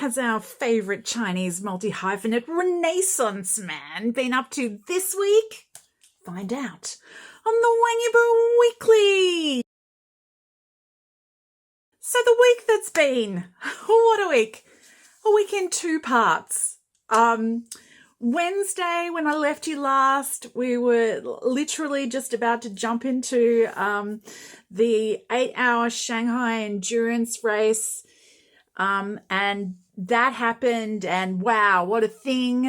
has our favourite Chinese multi-hyphenate Renaissance man been up to this week? Find out on the YIBO Weekly. So the week that's been, what a week. A week in two parts. Wednesday, when I left you last, we were literally just about to jump into the 8-hour Shanghai endurance race. And that happened, and wow, what a thing.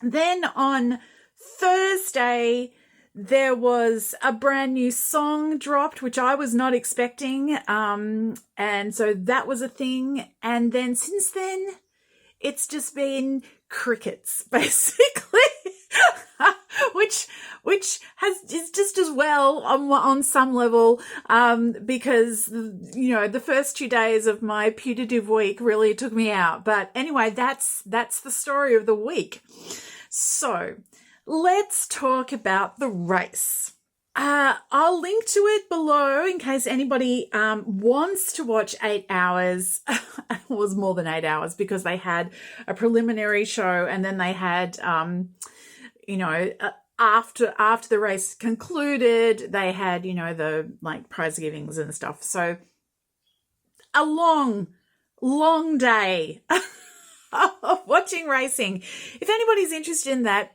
Then on Thursday, there was a brand new song dropped, which I was not expecting. And so that was a thing. And then since then, it's just been crickets, basically, which is just as well on some level, because, you know, the first 2 days of my putative week really took me out. But anyway, that's the story of the week. So let's talk about the race. I'll link to it below in case anybody wants to watch 8 hours. It was more than 8 hours because they had a preliminary show, and then they had, after the race concluded, they had, you know, the like prize givings and stuff. So a long day of watching racing. If anybody's interested in that,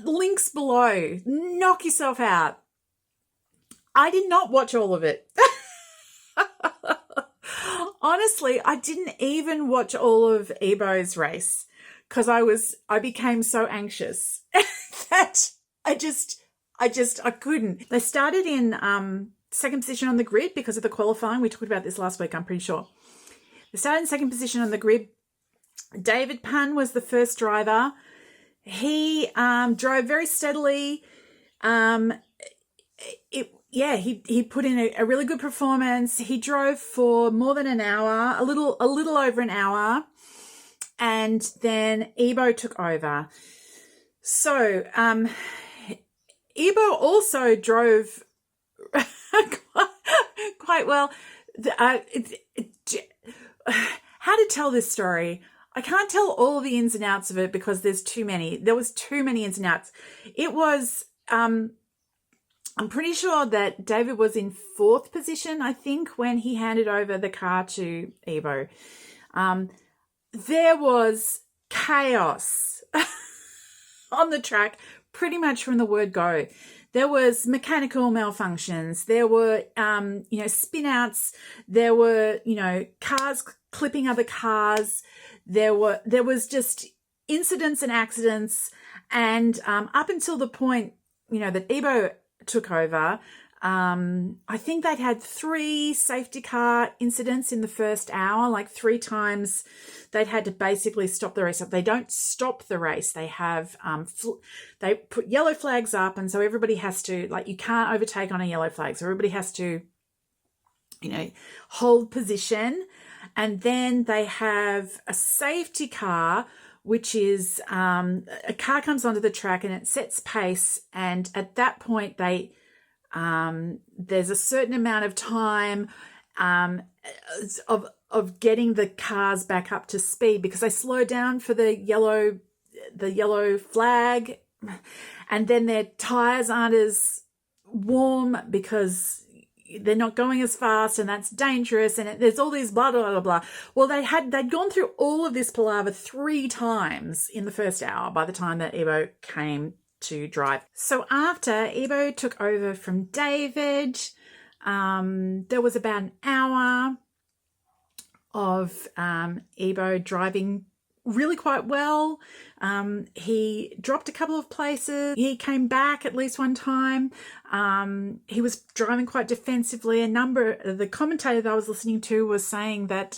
links below. Knock yourself out. I did not watch all of it. Honestly, I didn't even watch all of YIBO's race because I became so anxious that I couldn't. They started in second position on the grid because of the qualifying. We talked about this last week, I'm pretty sure. They started in second position on the grid. David Pan was the first driver. He drove very steadily. He put in a really good performance. He drove for more than an hour, a little over an hour, and then YIBO took over. So YIBO also drove quite well. How to tell this story? I can't tell all the ins and outs of it because there's too many. There was too many ins and outs. It was, I'm pretty sure that David was in fourth position, I think, when he handed over the car to YIBO. There was chaos on the track pretty much from the word go. There was mechanical malfunctions. There were, spin outs. There were, cars clipping other cars. There was just incidents and accidents. And up until the point, that YIBO took over, I think they'd had 3 safety car incidents in the first hour, like 3 times they'd had to basically stop the race. They don't stop the race. They have, they put yellow flags up, and so everybody has to, like, you can't overtake on a yellow flag. So everybody has to, hold position. And then they have a safety car, which is a car comes onto the track and it sets pace. And at that point, there's a certain amount of time of getting the cars back up to speed because they slow down for the yellow flag, and then their tires aren't as warm because they're not going as fast, and that's dangerous, and there's all these blah, blah, blah, blah. Well, they'd gone through all of this palaver 3 times in the first hour by the time that YIBO came to drive. So after YIBO took over from David, there was about an hour of YIBO driving really quite well. He dropped a couple of places. He came back at least one time. He was driving quite defensively. The commentator that I was listening to was saying that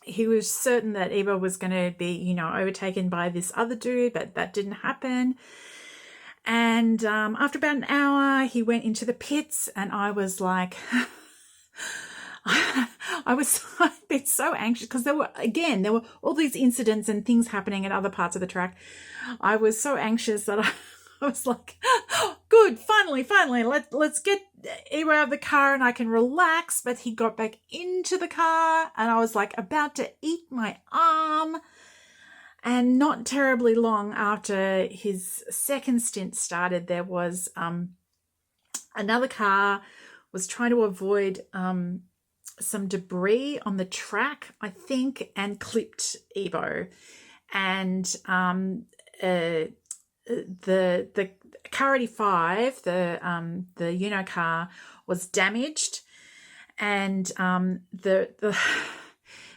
he was certain that YIBO was going to be, overtaken by this other dude, but that didn't happen. And after about an hour, he went into the pits, and I was like, I've been so anxious because there were all these incidents and things happening at other parts of the track. I was so anxious that I was like, good, finally, let's get Iwo out of the car and I can relax. But he got back into the car and I was like about to eat my arm. And not terribly long after his second stint started, there was another car was trying to avoid some debris on the track, I think, and clipped Iwo. And the car 85, the UNO car, was damaged, and the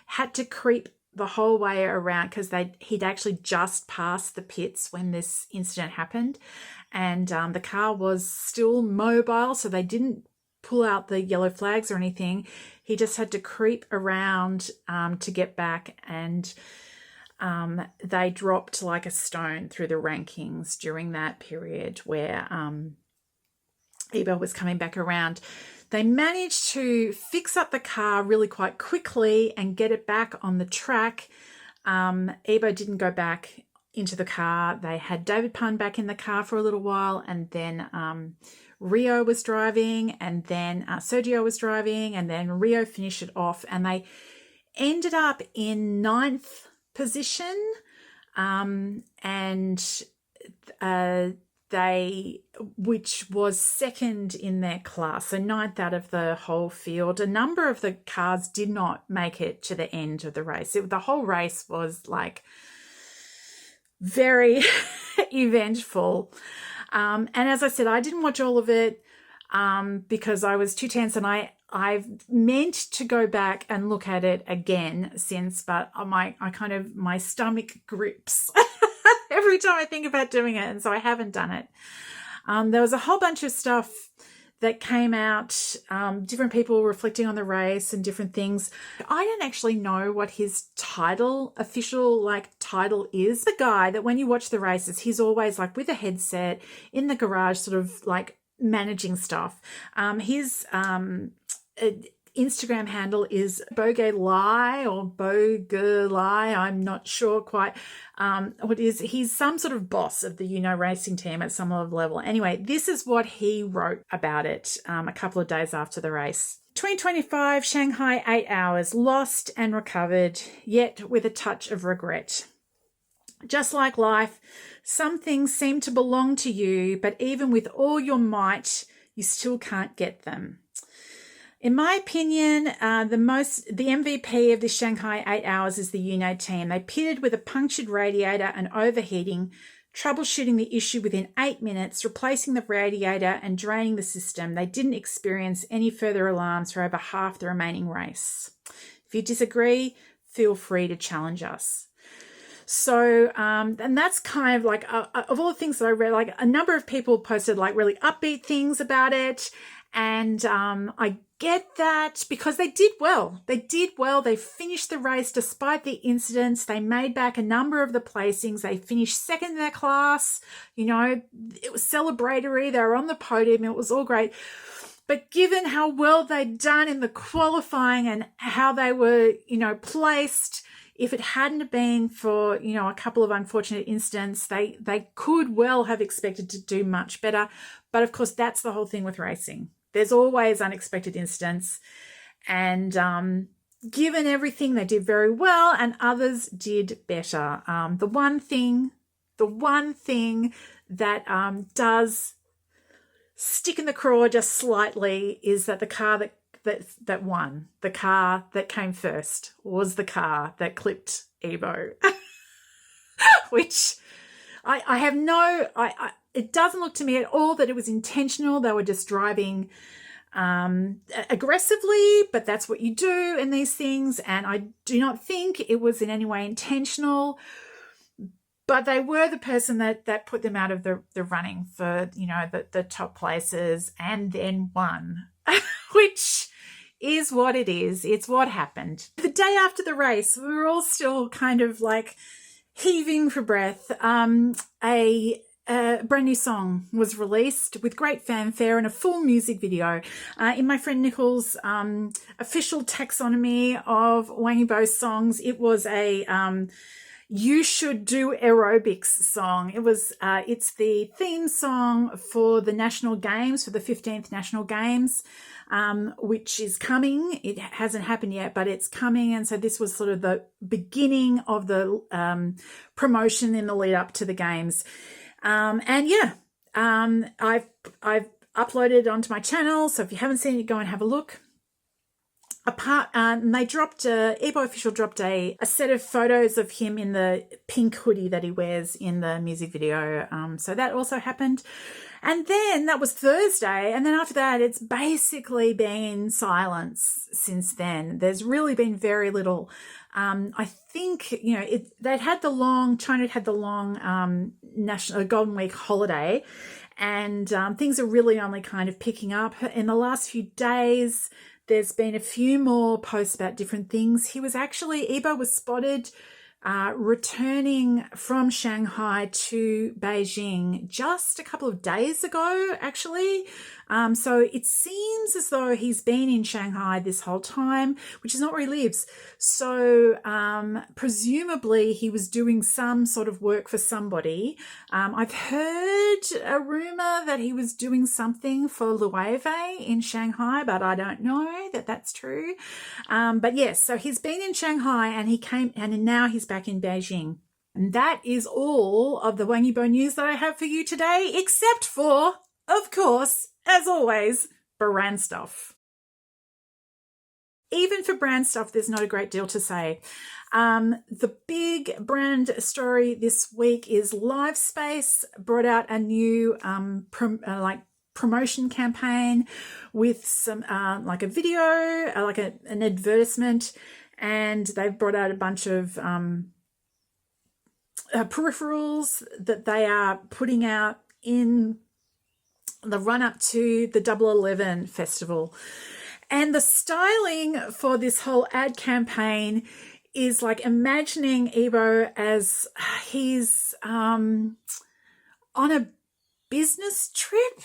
had to creep the whole way around because he'd actually just passed the pits when this incident happened, and the car was still mobile, so they didn't pull out the yellow flags or anything. He just had to creep around to get back, and they dropped like a stone through the rankings during that period where Iwo was coming back around. They managed to fix up the car really quite quickly and get it back on the track. Iwo didn't go back into the car. They had David Pun back in the car for a little while, and then Rio was driving, and then Sergio was driving, and then Rio finished it off, and they ended up in 9th position, which was second in their class, so 9th out of the whole field. A number of the cars did not make it to the end of the race. The whole race was like very eventful. And as I said, I didn't watch all of it because I was too tense, and I've meant to go back and look at it again since, but my stomach grips every time I think about doing it, and so I haven't done it. There was a whole bunch of stuff that came out, different people reflecting on the race and different things. I don't actually know what his official title is. The guy that when you watch the races, he's always like with a headset in the garage, sort of like managing stuff. His Instagram handle is Bogelai or Bogelai. I'm not sure quite what it is. He's some sort of boss of the UNORACING team at some level. Anyway, this is what he wrote about it a couple of days after the race. 2025 Shanghai 8 hours, lost and recovered, yet with a touch of regret. Just like life, some things seem to belong to you, but even with all your might, you still can't get them. In my opinion, the MVP of the Shanghai 8 hours is the UNO team. They pitted with a punctured radiator and overheating, troubleshooting the issue within 8 minutes, replacing the radiator and draining the system. They didn't experience any further alarms for over half the remaining race. If you disagree, feel free to challenge us. So, and that's kind of like, of all the things that I read, like a number of people posted like really upbeat things about it. And I get that because they did well. They finished the race despite the incidents. They made back a number of the placings. They finished second in their class. You know, it was celebratory. They were on the podium. It was all great. But given how well they'd done in the qualifying and how they were, placed, if it hadn't been for, a couple of unfortunate incidents, they could well have expected to do much better. But of course, that's the whole thing with racing. There's always unexpected incidents. And given everything, they did very well and others did better. The one thing that does stick in the craw just slightly is that the car that won, the car that came first, was the car that clipped Iwo, which I have it doesn't look to me at all that it was intentional. They were just driving aggressively, but that's what you do in these things. And I do not think it was in any way intentional, but they were the person that put them out of the running for, the top places and then won, which is what it is. It's what happened. The day after the race, we were all still kind of like heaving for breath. A brand new song was released with great fanfare and a full music video in my friend Nicole's official taxonomy of YIBO songs. It was a You Should Do Aerobics song. It's the theme song for the National Games, for the 15th National Games, which is coming. It hasn't happened yet, but it's coming. And so this was sort of the beginning of the promotion in the lead up to the games. I've uploaded onto my channel. So if you haven't seen it, go and have a look. They dropped YIBO Official dropped a set of photos of him in the pink hoodie that he wears in the music video. So that also happened. And then that was Thursday. And then after that, it's basically been silence since then. There's really been very little. I think, China had the long national Golden Week holiday, and things are really only kind of picking up. In the last few days, there's been a few more posts about different things. YIBO was spotted returning from Shanghai to Beijing just a couple of days ago, actually. So it seems as though he's been in Shanghai this whole time, which is not where he lives. So presumably he was doing some sort of work for somebody. I've heard a rumor that he was doing something for Loewe in Shanghai, but I don't know that that's true. But yes, so he's been in Shanghai and now he's back in Beijing. And that is all of the Wang YIBO news that I have for you today, except for, of course, as always, brand stuff. Even for brand stuff, there's not a great deal to say. The big brand story this week is Lifespace brought out a new promotion campaign with some like a video, an advertisement, and they've brought out a bunch of peripherals that they are putting out in the run-up to the Double 11 festival. And the styling for this whole ad campaign is like imagining YIBO as he's on a business trip,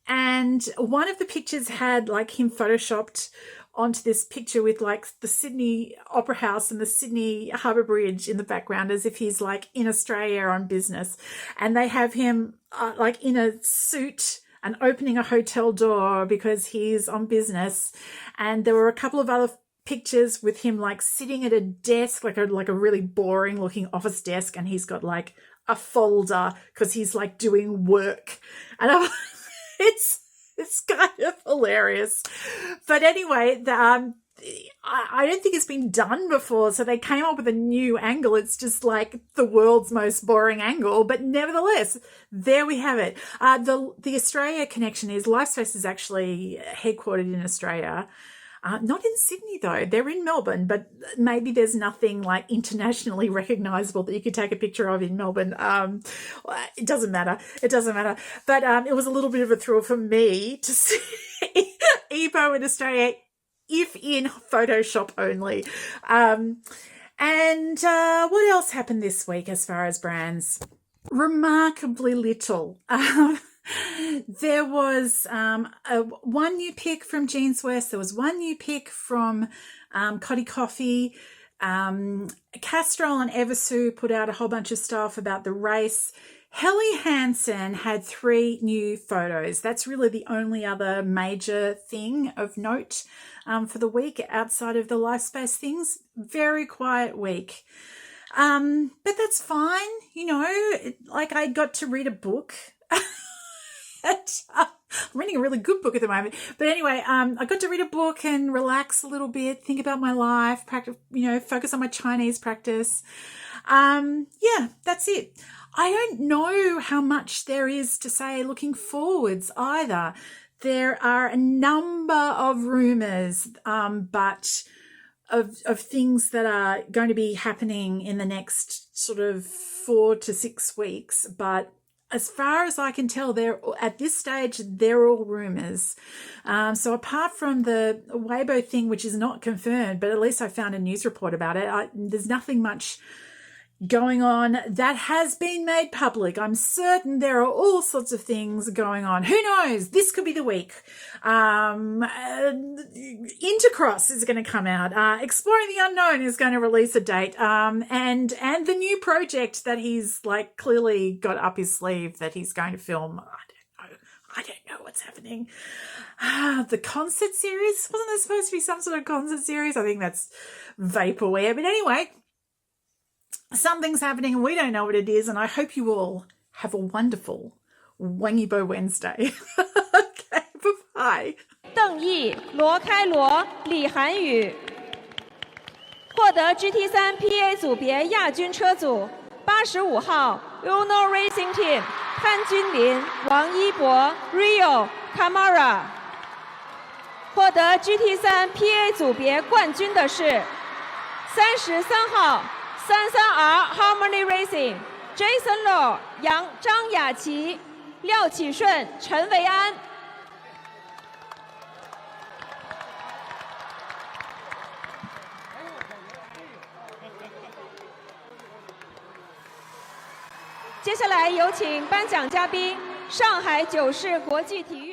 and one of the pictures had like him photoshopped onto this picture with like the Sydney Opera House and the Sydney Harbour Bridge in the background, as if he's like in Australia on business. And they have him like in a suit and opening a hotel door because he's on business. And there were a couple of other pictures with him like sitting at a desk, like a really boring looking office desk, and he's got like a folder because he's like doing work. And it's kind of hilarious. But anyway, I don't think it's been done before, so they came up with a new angle. It's just like the world's most boring angle, but nevertheless, there we have it. The Australia connection is Lifespace is actually headquartered in Australia. Not in Sydney though, they're in Melbourne, but maybe there's nothing like internationally recognizable that you could take a picture of in Melbourne. It doesn't matter. But it was a little bit of a thrill for me to see YIBO in Australia, if in Photoshop only. And what else happened this week as far as brands? Remarkably little. There was one new pick from Jeans West. There was one new pick from Coddy Coffee. Castrol and Eversue put out a whole bunch of stuff about the race. Helly Hansen had 3 new photos. That's really the only other major thing of note for the week outside of the Lifespace things. Very quiet week. But that's fine. Like I got to read a book. I'm reading a really good book at the moment. But anyway, I got to read a book and relax a little bit, think about my life, practice, focus on my Chinese practice. Yeah, that's it. I don't know how much there is to say looking forwards either. There are a number of rumours, but of things that are going to be happening in the next sort of 4 to 6 weeks. But as far as I can tell, at this stage, they're all rumours. So apart from the YIBO thing, which is not confirmed, but at least I found a news report about it, there's nothing much going on that has been made public. I'm certain there are all sorts of things going on. Who knows? This could be the week. Intercross is going to come out. Exploring the Unknown is going to release a date. And the new project that he's like clearly got up his sleeve that he's going to film. I don't know what's happening. The concert series. Wasn't there supposed to be some sort of concert series? I think that's vaporware. But anyway, something's happening and we don't know what it is, and I hope you all have a wonderful YIBO Wednesday. Okay, bye-bye. 邓毅、罗开罗、李涵宇获得 GT3 PA 组别亚军车组85号 UNORACING Team 潘君林、王一博、Rio Camara。获得 GT3 PA 组别冠军的是33号 33R Harmony Racing Jason Law 张雅琪、廖启顺、陈维安。接下来有请颁奖嘉宾，上海九市国际体育。